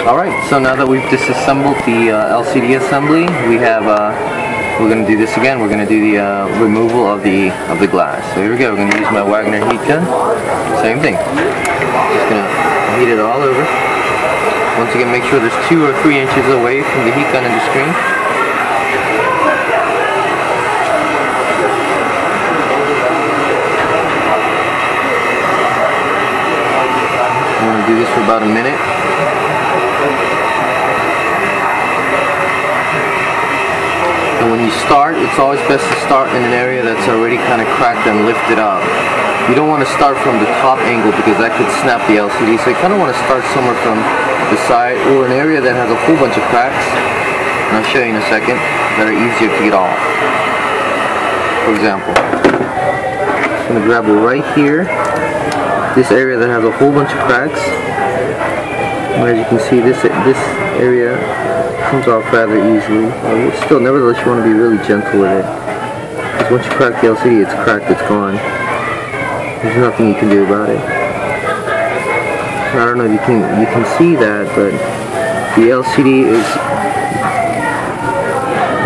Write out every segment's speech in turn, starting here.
Alright, so now that we've disassembled the LCD assembly, we're going to do this again. We're going to do the removal of the glass. So here we go. We're going to use my Wagner heat gun. Same thing. Just going to heat it all over. Once again, make sure there's 2 or 3 inches away from the heat gun and the screen. I'm going to do this for about a minute. And when you start, it's always best to start in an area that's already kind of cracked and lifted up. You don't want to start from the top angle because that could snap the LCD. So you kind of want to start somewhere from the side or an area that has a whole bunch of cracks. And I'll show you in a second that are easier to get off. For example, I'm going to grab right here, this area that has a whole bunch of cracks. And as you can see, this area comes off rather easily. Still, nevertheless, you want to be really gentle with it. Because once you crack the LCD, it's cracked, it's gone. There's nothing you can do about it. I don't know if you can see that, but the LCD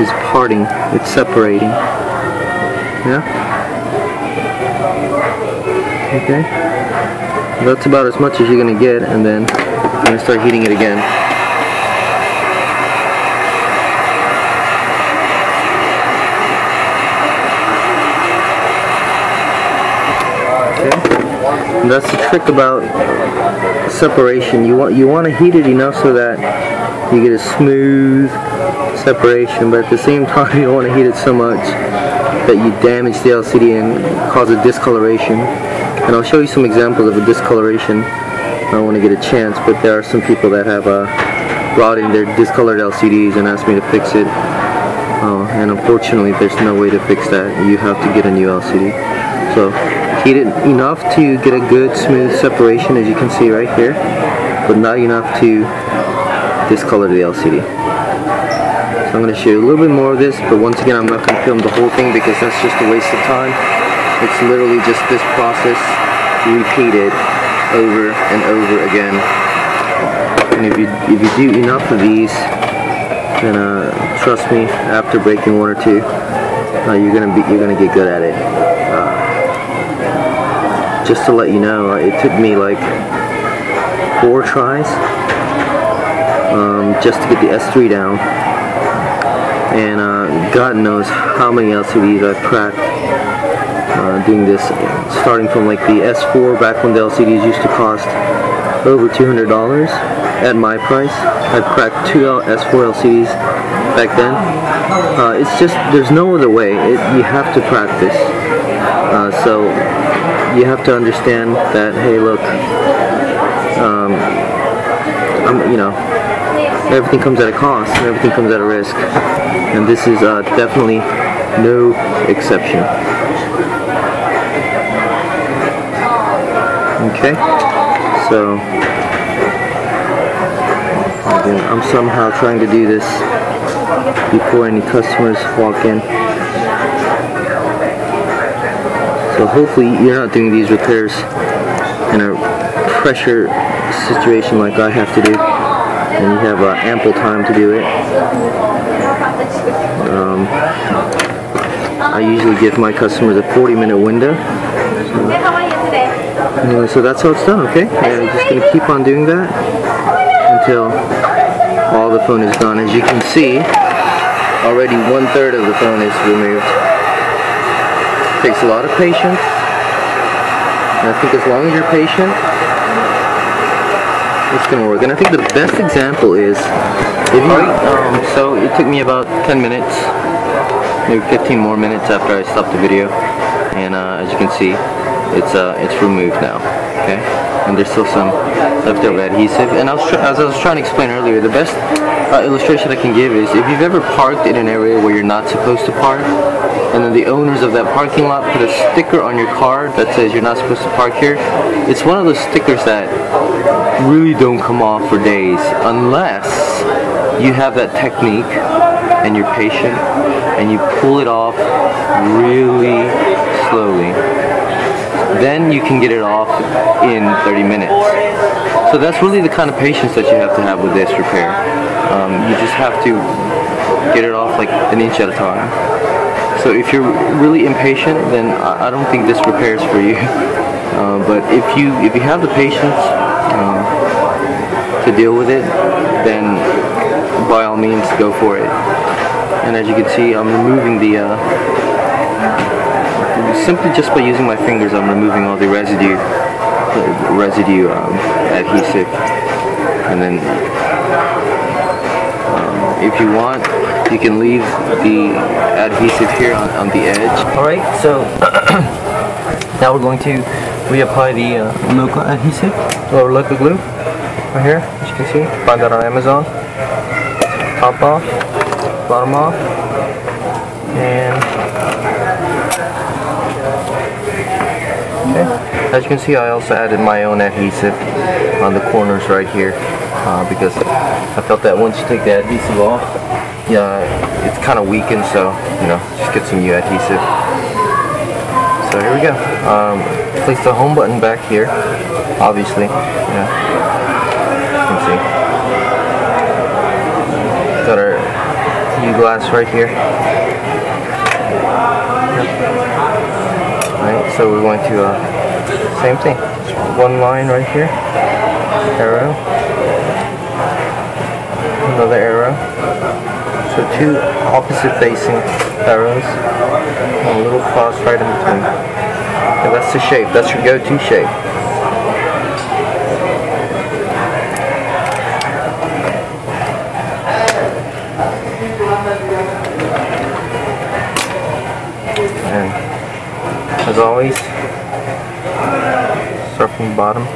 is parting. It's separating. Yeah. Okay. That's about as much as you're gonna get, and then I'm gonna start heating it again. And that's the trick about separation. You want to heat it enough so that you get a smooth separation, but at the same time you don't want to heat it so much that you damage the LCD and cause a discoloration. And I'll show you some examples of a discoloration. I don't want to get a chance, but there are some people that have brought in their discolored LCDs and asked me to fix it. And unfortunately there's no way to fix that. You have to get a new LCD. So heat it enough to get a good smooth separation, as you can see right here, but not enough to discolor the LCD. So I'm going to show you a little bit more of this, but once again I'm not going to film the whole thing because that's just a waste of time. It's literally just this process repeated over and over again. And if you do enough of these, then trust me, after breaking 1 or 2, you're gonna get good at it. Just to let you know, it took me like 4 tries just to get the S3 down, and God knows how many LCDs I've cracked doing this, starting from like the S4 back when the LCDs used to cost over $200 at my price. I've cracked 2 S4 LCDs back then. It's just, there's no other way. You have to practice. So you have to understand that, hey, look, everything comes at a cost, and everything comes at a risk, and this is definitely no exception. Okay, so again, I'm somehow trying to do this before any customers walk in. So hopefully you're not doing these repairs in a pressure situation like I have to do, and you have ample time to do it. I usually give my customers a 40-minute window. So that's how it's done, okay? And I'm just going to keep on doing that until all the phone is gone. As you can see, already 1/3 of the phone is removed. It takes a lot of patience, and I think as long as you're patient, it's going to work. And I think the best example is, if you, so it took me about 10 minutes, maybe 15 more minutes after I stopped the video, and as you can see, it's removed now, okay? And there's still some leftover adhesive. And as I was trying to explain earlier, the best illustration I can give is if you've ever parked in an area where you're not supposed to park, and then the owners of that parking lot put a sticker on your car that says you're not supposed to park here. It's one of those stickers that really don't come off for days unless you have that technique and you're patient and you pull it off really slowly. then you can get it off in 30 minutes. So that's really the kind of patience that you have to have with this repair. You just have to get it off like an inch at a time. So if you're really impatient, then I don't think this repair is for you. But if you have the patience to deal with it, then by all means go for it. And as you can see, I'm removing the simply just by using my fingers, I'm removing all the residue adhesive. And then if you want, you can leave the adhesive here on the edge. Alright, so now we're going to reapply the local adhesive, or local glue, right here, as you can see. Find that on Amazon. Top off, bottom off, and okay. As you can see, I also added my own adhesive on the corners right here, because I felt that once you take the adhesive off, it's kind of weakened, so just get some new adhesive. So here we go. Place the home button back here, obviously. You can see. Got our new glass right here. Alright, so we're going to same thing. One line right here. Arrow. Another arrow. So two opposite facing arrows. And a little cross right in between. And that's the shape. That's your go-to shape. And as always, start from the bottom.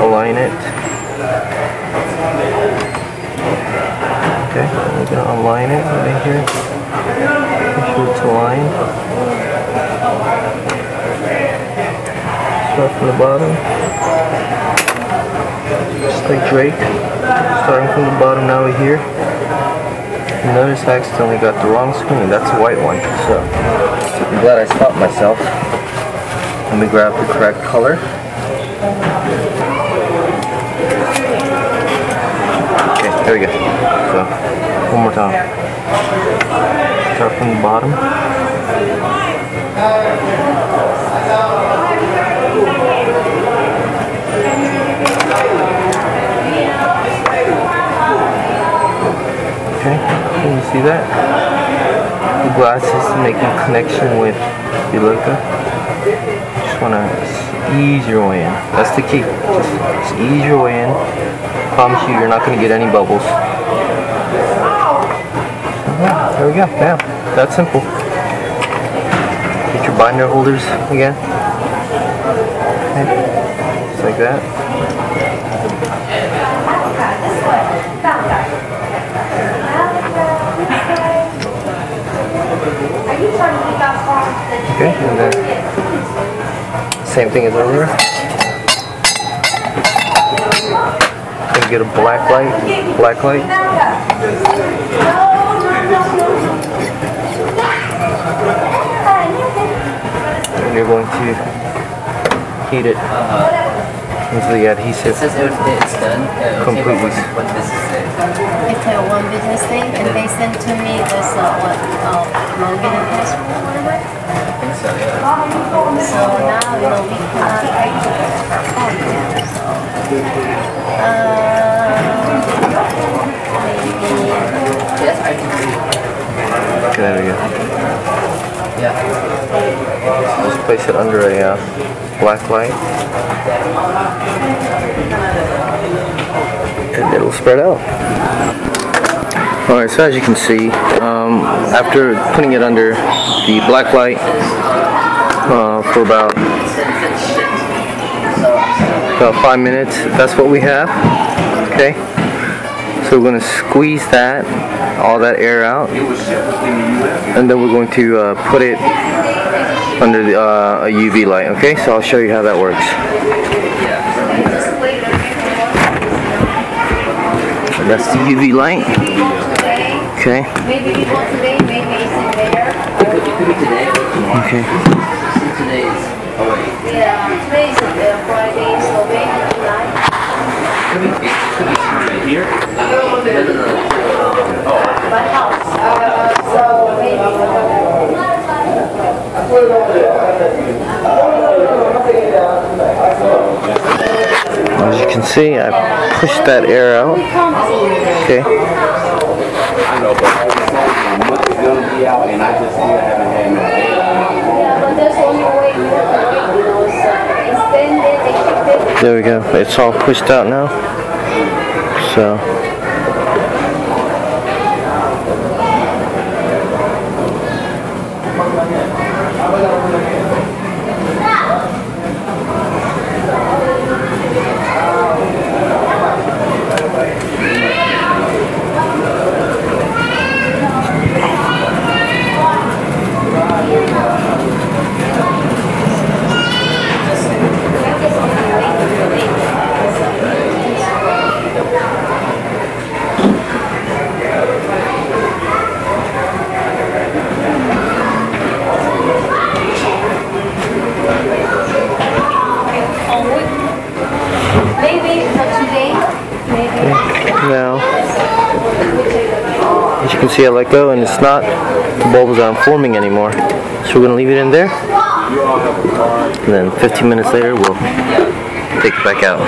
Align it. Okay, we're going to align it right here. Make sure it's aligned. Start from the bottom. Just like Drake. Starting from the bottom now we're here. Notice I accidentally got the wrong screen. That's a white one. So I'm glad I stopped myself. Let me grab the correct color. Okay, there we go. So one more time. Start from the bottom. Okay, can you see that? The glass is making connection with the logo. Just want to ease your way in. That's the key. Just ease your way in. I promise you, you're not going to get any bubbles. Yeah, there we go. Now, that's simple. Get your binder holders again. Okay, just like that. Okay, and then same thing as earlier. Then get a black light. And you're going to heat it into the adhesive completely. It's one business thing, and they sent to me this login and password or whatever. I think so, yeah. So now, we cannot Okay, there we go. Yeah. Just place it under a black light. And it'll spread out. Alright, so as you can see, after putting it under the black light for about 5 minutes, that's what we have. Okay, so we're going to squeeze all that air out, and then we're going to put it under a UV light. Okay, so I'll show you how that works. That's the UV light. Okay. Maybe we go today, maybe it's in there. It could be today. Okay. Today's. Oh wait. Yeah, today is Friday, so maybe tonight. Could be here. My house. So maybe. As you can see, I pushed that air out. Okay. I know, but it's gonna be out, and I just still haven't had no data. Yeah, but there's only way you have to wait, you know, so extended, extended. There we go. It's all pushed out now. So. Now, as you can see, I let go and it's not, the bulbs aren't forming anymore. So we're going to leave it in there. And then 15 minutes later, we'll take it back out.